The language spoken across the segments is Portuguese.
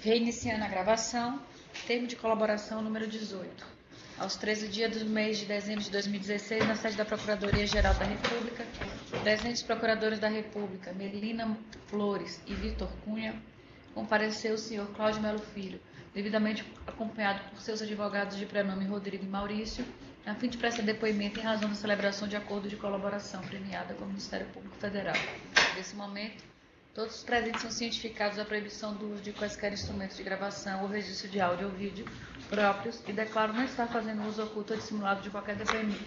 Reiniciando a gravação, termo de colaboração número 18. Aos 13 dias do mês de dezembro de 2016, na sede da Procuradoria-Geral da República, presentes procuradores da República, Melina Flores e Vitor Cunha, compareceu o senhor Cláudio Melo Filho, devidamente acompanhado por seus advogados de prenome Rodrigo e Maurício, a fim de prestar depoimento em razão da celebração de acordo de colaboração premiada com o Ministério Público Federal. Nesse momento, todos os presentes são cientificados da proibição do uso de quaisquer instrumentos de gravação ou registro de áudio ou vídeo próprios e declaram não estar fazendo uso oculto ou dissimulado de qualquer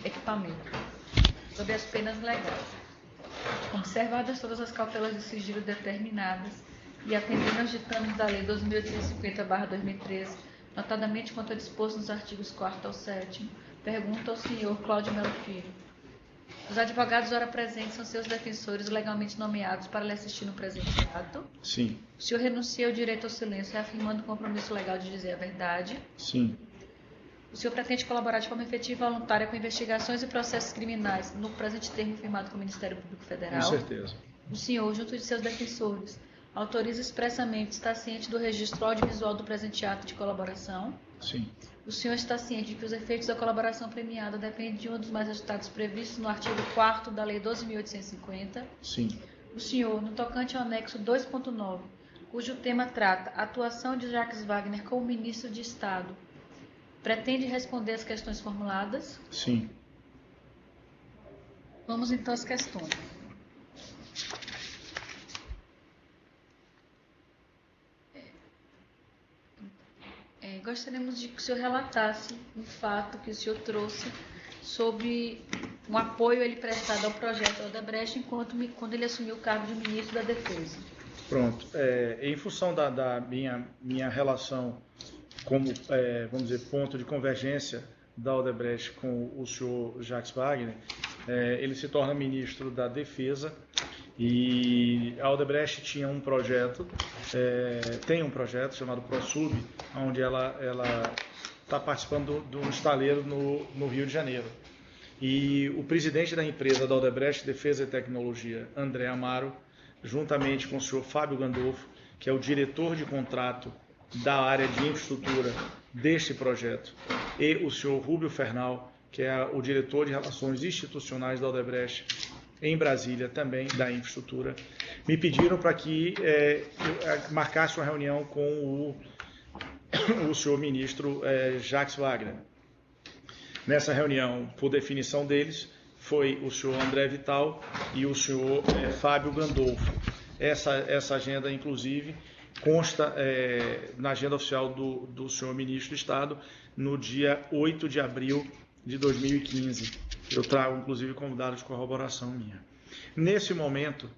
equipamento, sob as penas legais. Observadas todas as cautelas de sigilo determinadas e atendendo aos ditames da Lei 12.850/2013, notadamente quanto é disposto nos artigos 4º ao 7º, pergunta ao senhor Cláudio Melo Filho. Os advogados ora presentes são seus defensores legalmente nomeados para lhe assistir no presente ato? Sim. O senhor renuncia ao direito ao silêncio, reafirmando o compromisso legal de dizer a verdade? Sim. O senhor pretende colaborar de forma efetiva e voluntária com investigações e processos criminais no presente termo firmado com o Ministério Público Federal? Com certeza. O senhor, junto de seus defensores, autoriza expressamente estar ciente do registro audiovisual do presente ato de colaboração? Sim. O senhor está ciente de que os efeitos da colaboração premiada dependem de um dos mais resultados previstos no artigo 4º da Lei 12.850? Sim. O senhor, no tocante ao anexo 2.9, cujo tema trata a atuação de Jacques Wagner como ministro de Estado, pretende responder às questões formuladas? Sim. Vamos então às questões. Gostaríamos de que o senhor relatasse um fato que o senhor trouxe sobre um apoio ele prestado ao projeto Odebrecht quando ele assumiu o cargo de ministro da Defesa. Pronto. Em função da minha relação como, vamos dizer, ponto de convergência da Odebrecht com o senhor Jacques Wagner, ele se torna ministro da Defesa e a Odebrecht tinha um projeto, tem um projeto chamado ProSub, onde ela está participando do estaleiro no Rio de Janeiro. E o presidente da empresa da Odebrecht Defesa e Tecnologia, André Amaro, juntamente com o senhor Fábio Gandolfo, que é o diretor de contrato da área de infraestrutura deste projeto, e o senhor Rúbio Fernal, que é o diretor de relações institucionais da Odebrecht em Brasília, também da infraestrutura, me pediram para que eu marcasse uma reunião com o senhor ministro Jacques Wagner. Nessa reunião, por definição deles, foi o senhor André Vital e o senhor Fábio Gandolfo. Essa agenda, inclusive, consta na agenda oficial do senhor ministro do Estado no dia 8 de abril de 2015. Eu trago, inclusive, como dado de corroboração minha. Nesse momento,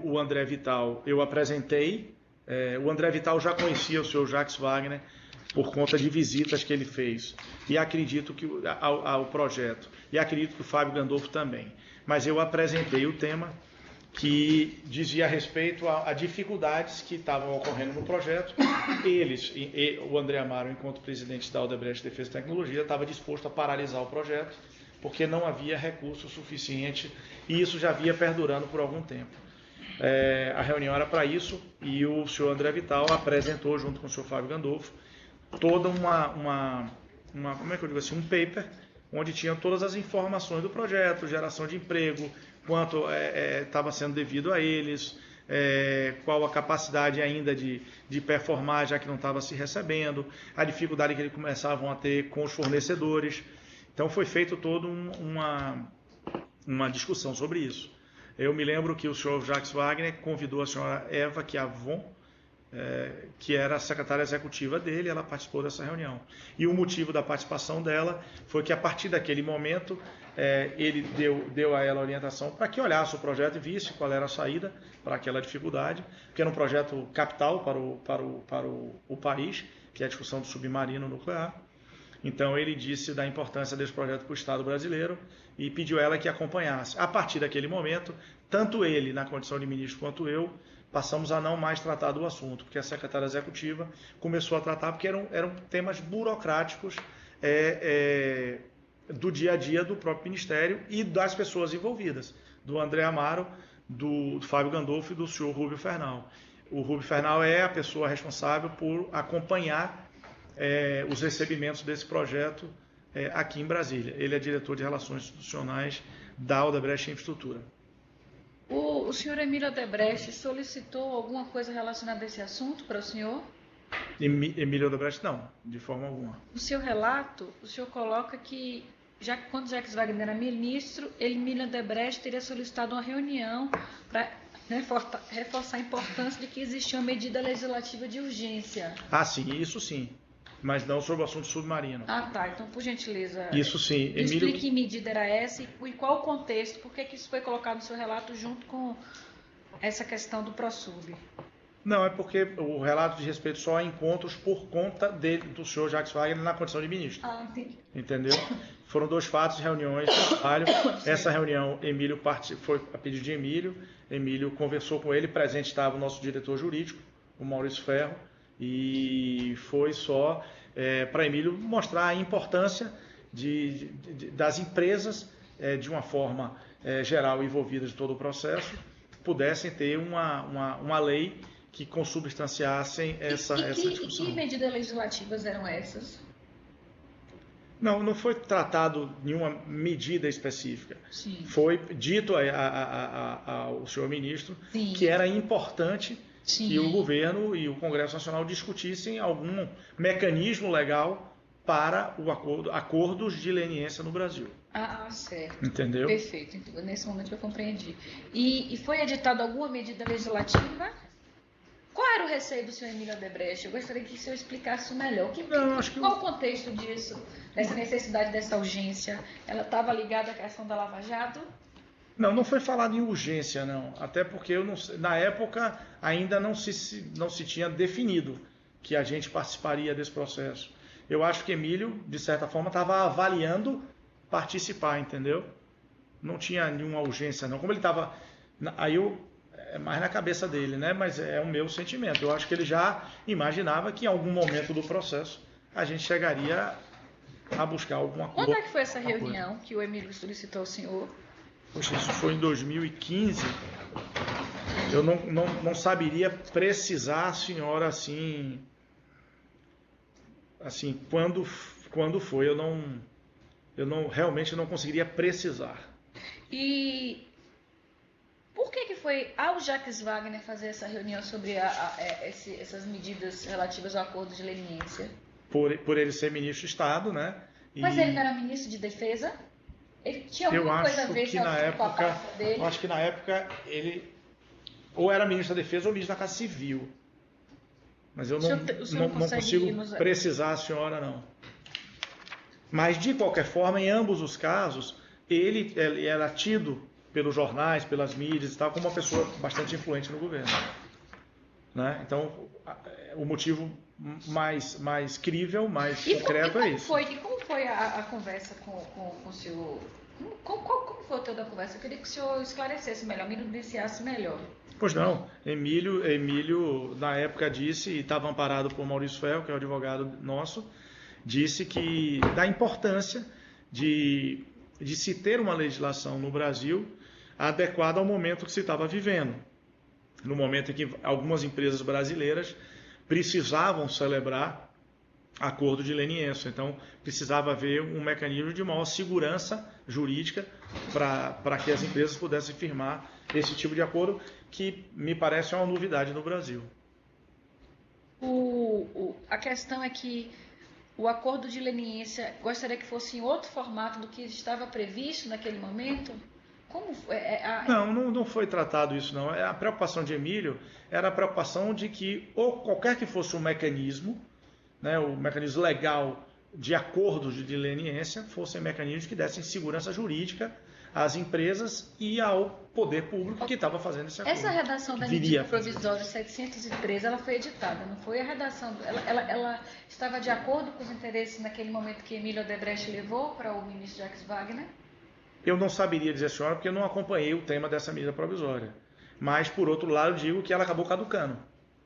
o André Vital, eu apresentei. O André Vital já conhecia o senhor Jacques Wagner por conta de visitas que ele fez. E acredito que ao projeto. E acredito que o Fábio Gandolfo também. Mas eu apresentei o tema que dizia a respeito a dificuldades que estavam ocorrendo no projeto. O André Amaro, enquanto presidente da Odebrecht Defesa e Tecnologia, estava disposto a paralisar o projeto, porque não havia recurso suficiente e isso já vinha perdurando por algum tempo. A reunião era para isso e o senhor André Vital apresentou, junto com o senhor Fábio Gandolfo, toda como é que eu digo assim, um paper, onde tinham todas as informações do projeto, geração de emprego, quanto estava sendo devido a eles, qual a capacidade ainda de performar, já que não estava se recebendo, a dificuldade que eles começavam a ter com os fornecedores. Então foi feito toda uma discussão sobre isso. Eu me lembro que o senhor Jacques Wagner convidou a senhora Eva Chiavon, que era a secretária executiva dele, ela participou dessa reunião. E o motivo da participação dela foi que, a partir daquele momento, ele deu a ela a orientação para que olhasse o projeto e visse qual era a saída para aquela dificuldade, porque era um projeto capital para o país, que é a discussão do submarino nuclear. Então ele disse da importância desse projeto para o Estado brasileiro e pediu a ela que acompanhasse. A partir daquele momento, tanto ele, na condição de ministro, quanto eu, passamos a não mais tratar do assunto, porque a secretária executiva começou a tratar, porque eram temas burocráticos do dia a dia do próprio Ministério e das pessoas envolvidas, do André Amaro, do Fábio Gandolfo e do senhor Rúbio Fernal. o Rubem Fernal é a pessoa responsável por acompanhar os recebimentos desse projeto aqui em Brasília. Ele é diretor de Relações Institucionais da Odebrecht Infraestrutura. O senhor Emílio Odebrecht solicitou alguma coisa relacionada a esse assunto para o senhor? Emílio Odebrecht não, de forma alguma. No seu relato, o senhor coloca que, quando Jacques Wagner era ministro, Emílio Odebrecht teria solicitado uma reunião para reforçar a importância de que existia uma medida legislativa de urgência. Ah, sim, isso sim. Mas não sobre o assunto submarino. Ah, tá. Então, por gentileza, isso sim. Explique que medida era essa e qual o contexto, por que isso foi colocado no seu relato junto com essa questão do ProSub. Não, é porque o relato diz respeito só a encontros por conta do senhor Jacques Wagner na condição de ministro. Ah, entendi. Entendeu? Foram 2 fatos, reuniões de trabalho. Essa reunião, Emílio foi a pedido de Emílio. Emílio conversou com ele, presente estava o nosso diretor jurídico, o Maurício Ferro, e foi só para Emílio mostrar a importância das empresas, de uma forma geral envolvidas de todo o processo, pudessem ter uma lei que consubstanciassem essa discussão. E que medidas legislativas eram essas? Não foi tratado nenhuma medida específica. Sim. Foi dito ao senhor ministro Sim. que era importante Sim. que o governo e o Congresso Nacional discutissem algum mecanismo legal para o acordos de leniência no Brasil. Ah, certo. Entendeu? Perfeito. Nesse momento eu compreendi. E foi editada alguma medida legislativa? Qual era o receio do senhor Emílio Odebrecht? Eu gostaria que o senhor explicasse melhor. Qual o contexto disso, dessa necessidade, dessa urgência? Ela estava ligada à questão da Lava Jato? Não foi falado em urgência, não. Até porque na época ainda não se tinha definido que a gente participaria desse processo. Eu acho que Emílio, de certa forma, estava avaliando participar, entendeu? Não tinha nenhuma urgência, não. Como ele estava... Aí é mais na cabeça dele, né? Mas é o meu sentimento. Eu acho que ele já imaginava que em algum momento do processo a gente chegaria a buscar alguma coisa. Quando é que foi essa reunião que o Emílio solicitou ao senhor? Poxa, isso foi em 2015. Eu não saberia precisar a senhora assim quando foi. Eu realmente não conseguiria precisar. E por que foi ao Jacques Wagner fazer essa reunião sobre essas medidas relativas ao acordo de leniência? Por ele ser ministro de Estado, né? Mas ele não era ministro de Defesa? Ele tinha alguma coisa a ver com a pasta dele? Eu acho que na época ele ou era ministro da Defesa ou ministro da Casa Civil. Mas eu não consigo precisar a senhora, não. Mas, de qualquer forma, em ambos os casos, ele era tido pelos jornais, pelas mídias e tal, como uma pessoa bastante influente no governo. Né? Então, o motivo mais crível, mais concreto é isso. E como foi a conversa com o senhor? Como foi o teu da conversa? Eu queria que o senhor esclarecesse melhor, me enunciasse melhor. Pois não. Emílio, na época, disse, e estava amparado por Maurício Ferro, que é o advogado nosso, disse que da importância de se ter uma legislação no Brasil adequada ao momento que se estava vivendo. No momento em que algumas empresas brasileiras precisavam celebrar acordo de leniência. Então, precisava haver um mecanismo de maior segurança jurídica para que as empresas pudessem firmar esse tipo de acordo, que me parece uma novidade no Brasil. A questão é que o acordo de leniência gostaria que fosse em outro formato do que estava previsto naquele momento? Como foi? Não foi tratado isso, não. A preocupação de Emílio era a preocupação de que, ou qualquer que fosse o mecanismo, né, o mecanismo legal de acordos de leniência, fossem mecanismos que dessem segurança jurídica às empresas e ao poder público que estava fazendo esse acordo. Essa redação da medida provisória 713, ela foi editada, não foi a redação? Ela estava de acordo com os interesses naquele momento que Emílio Odebrecht levou para o ministro Jacques Wagner? Eu não saberia dizer, senhora, porque eu não acompanhei o tema dessa medida provisória. Mas, por outro lado, digo que ela acabou caducando.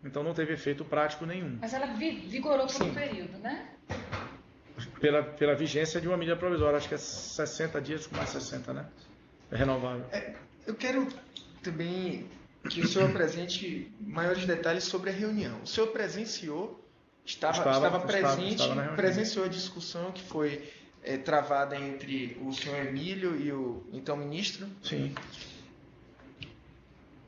Então, não teve efeito prático nenhum. Mas ela vigorou por um período, né? Pela vigência de uma medida provisória. Acho que é 60 dias, mais 60, né? É renovável. Eu quero também que o senhor apresente maiores detalhes sobre a reunião. O senhor presenciou, estava presente, estava na reunião. presenciou a discussão que foi travada entre o senhor Emílio e o então ministro? Sim.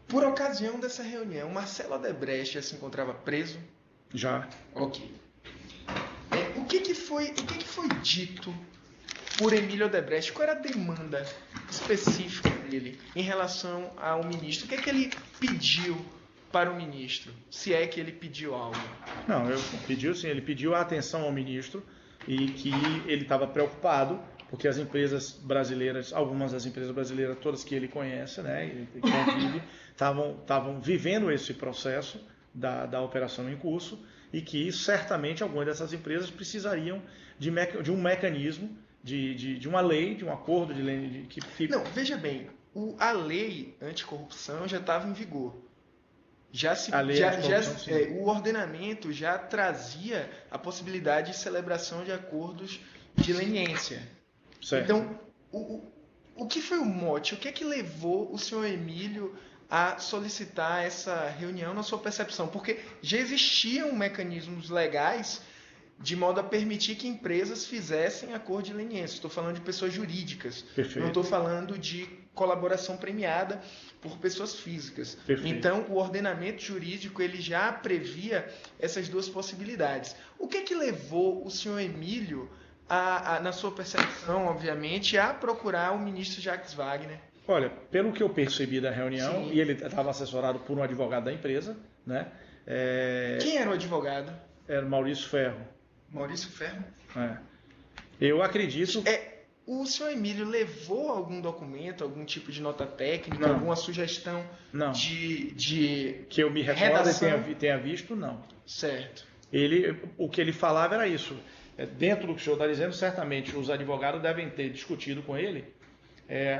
Por ocasião dessa reunião, Marcelo Odebrecht se encontrava preso? Já. Ok. O que foi dito por Emílio Odebrecht? Qual era a demanda específica dele em relação ao ministro? O que ele pediu para o ministro? Se é que ele pediu algo. Não, ele pediu a atenção ao ministro e que ele estava preocupado porque as empresas brasileiras, algumas das empresas brasileiras, todas que ele conhece, né, e convive, estavam vivendo esse processo da operação em curso e que certamente algumas dessas empresas precisariam de um mecanismo, de uma lei, de um acordo de lei que... Não, veja bem, a lei anticorrupção já estava em vigor. O ordenamento já trazia a possibilidade de celebração de acordos de leniência. Certo. Então, o que foi o mote? O que é que levou o senhor Emílio a solicitar essa reunião na sua percepção? Porque já existiam mecanismos legais de modo a permitir que empresas fizessem acordo de leniência. Estou falando de pessoas jurídicas. Perfeito. Não estou falando de colaboração premiada por pessoas físicas. Perfeito. Então, o ordenamento jurídico ele já previa essas duas possibilidades. O que é que levou o senhor Emílio na sua percepção, obviamente, a procurar o ministro Jacques Wagner? Olha, pelo que eu percebi da reunião, Sim. e ele estava assessorado por um advogado da empresa, né? Quem era o advogado? Era Maurício Ferro. Maurício Ferro? Eu acredito... O senhor Emílio levou algum documento, algum tipo de nota técnica, Não. alguma sugestão Não. de Que eu me recordo redação? e tenha visto, não. Certo. O que ele falava era isso. Dentro do que o senhor está dizendo, certamente os advogados devem ter discutido com ele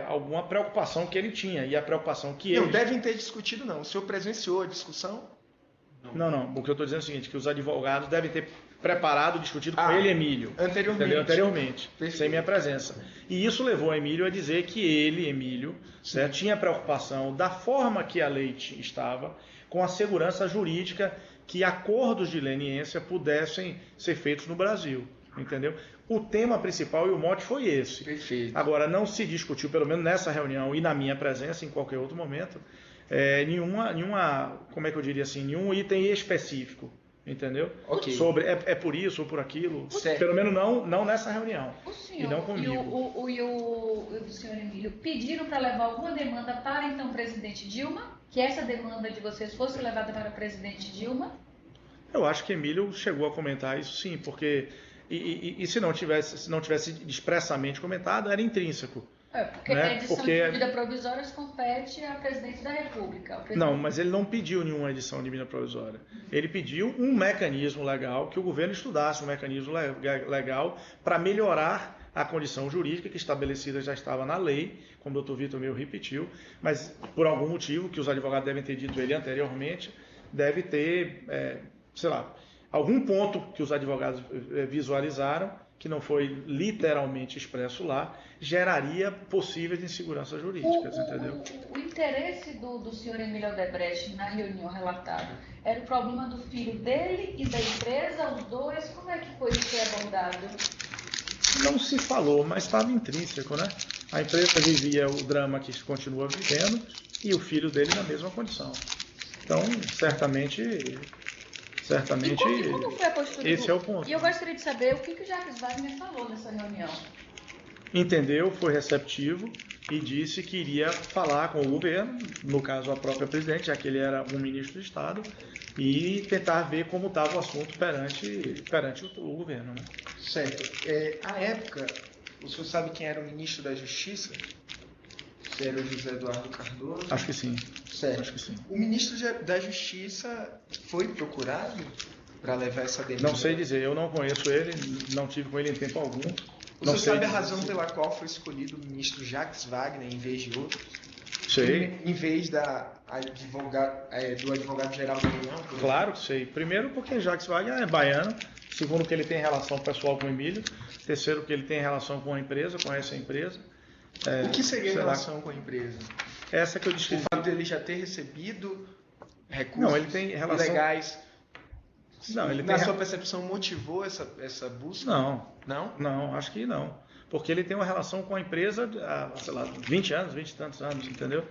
alguma preocupação que ele tinha. E a preocupação que Não, ele... devem ter discutido, não. O senhor presenciou a discussão? Não. O que eu estou dizendo é o seguinte, que os advogados devem ter preparado, discutido com ele, Emílio. Anteriormente. Entendeu? Anteriormente, Perfeito. sem minha presença. E isso levou Emílio a dizer que ele, Emílio, certo, tinha preocupação da forma que a lei estava, com a segurança jurídica que acordos de leniência pudessem ser feitos no Brasil. Entendeu? O tema principal e o mote foi esse. Perfeito. Agora, não se discutiu, pelo menos nessa reunião e na minha presença, em qualquer outro momento, nenhuma, como é que eu diria assim, nenhum item específico. Entendeu? Ok. Sobre por isso ou por aquilo. Certo. Pelo menos não nessa reunião. O senhor E não comigo. e o senhor Emílio pediram para levar alguma demanda para então presidente Dilma? Que essa demanda de vocês fosse levada para o presidente Dilma? Eu acho que Emílio chegou a comentar isso sim, porque e se não tivesse expressamente comentado, era intrínseco. Porque né? a edição de medida provisória compete à presidente da República. Não, mas ele não pediu nenhuma edição de medida provisória. Ele pediu um mecanismo legal, que o governo estudasse um mecanismo legal para melhorar a condição jurídica que estabelecida já estava na lei, como o Dr. Vitor meio repetiu, mas por algum motivo, que os advogados devem ter dito ele anteriormente, deve ter, algum ponto que os advogados visualizaram, que não foi literalmente expresso lá, geraria possíveis inseguranças jurídicas, entendeu? O interesse do senhor Emílio Odebrecht na reunião relatada era o problema do filho dele e da empresa, os dois? Como é que foi isso abordado? Não se falou, mas estava intrínseco, né? A empresa vivia o drama que continua vivendo e o filho dele na mesma condição. Então, certamente como foi a postura esse é o ponto. E eu gostaria de saber o que o Jacques Wagner falou nessa reunião. Entendeu, foi receptivo e disse que iria falar com o governo, no caso a própria presidente, já que ele era um ministro do Estado, e tentar ver como estava o assunto perante o governo. Né? Certo. À época, o senhor sabe quem era o ministro da Justiça? Se era o José Eduardo Cardoso? Acho que sim. Certo. Acho que sim. O ministro da Justiça foi procurado para levar essa demanda? Não sei dizer, eu não conheço ele, não tive com ele em tempo algum. O senhor sabe a razão pela qual foi escolhido o ministro Jacques Wagner em vez de outro? Sei. Em vez do advogado-geral da União? Claro que sei. Primeiro porque Jacques Wagner é baiano. Segundo que ele tem relação pessoal com o Emílio. Terceiro que ele tem relação com a empresa, conhece a empresa. O que seria a sei lá, relação com a empresa? essa que eu O descrevi. fato dele já ter recebido recursos Não, ele tem relação. ilegais, Não, ele na tem. sua percepção, motivou essa busca? Não, Não? não, acho que não. Porque ele tem uma relação com a empresa há, sei lá, 20 anos, 20 e tantos anos, entendeu?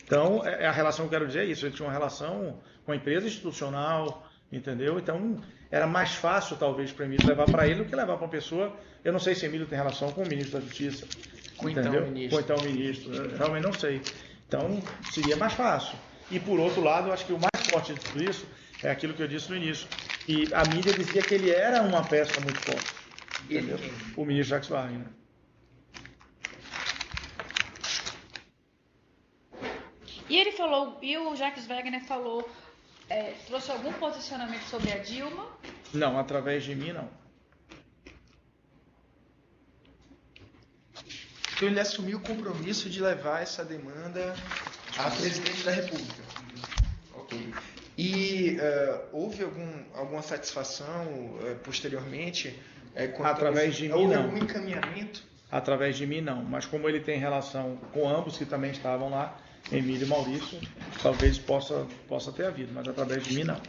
Então, a relação que eu quero dizer é isso. Ele tinha uma relação com a empresa institucional, entendeu? Então, era mais fácil, talvez, para Emílio levar para ele do que levar para uma pessoa. Eu não sei se Emílio tem relação com o ministro da Justiça. Com entendeu? então ministro. Com então ministro. Eu realmente não sei. Então, seria mais fácil. E, por outro lado, eu acho que o mais forte de tudo isso é aquilo que eu disse no início. E a mídia dizia que ele era uma peça muito forte. Entendeu? O ministro Jacques Wagner. E ele falou, e o Jacques Wagner falou, trouxe algum posicionamento sobre a Dilma? Não, através de mim, não. Então ele assumiu o compromisso de levar essa demanda à presidente da República. Ok. E houve alguma satisfação posteriormente? Através de mim, houve não. algum encaminhamento? Através de mim, não. Mas como ele tem relação com ambos que também estavam lá, Emílio e Maurício, talvez possa ter havido, mas através de mim, não.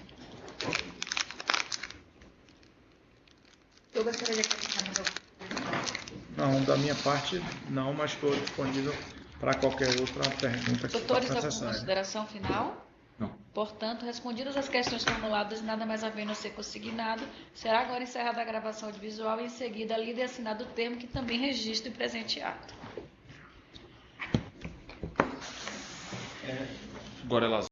Eu gostaria de acrescentar mais alguma coisa. Não, da minha parte, não, mas estou disponível para qualquer outra pergunta que Doutores, for alguma necessária. consideração final? Não. Portanto, respondidas as questões formuladas e nada mais havendo a ser consignado, será agora encerrada a gravação audiovisual e em seguida lido e assinado o termo que também registra o presente ato. Agora elas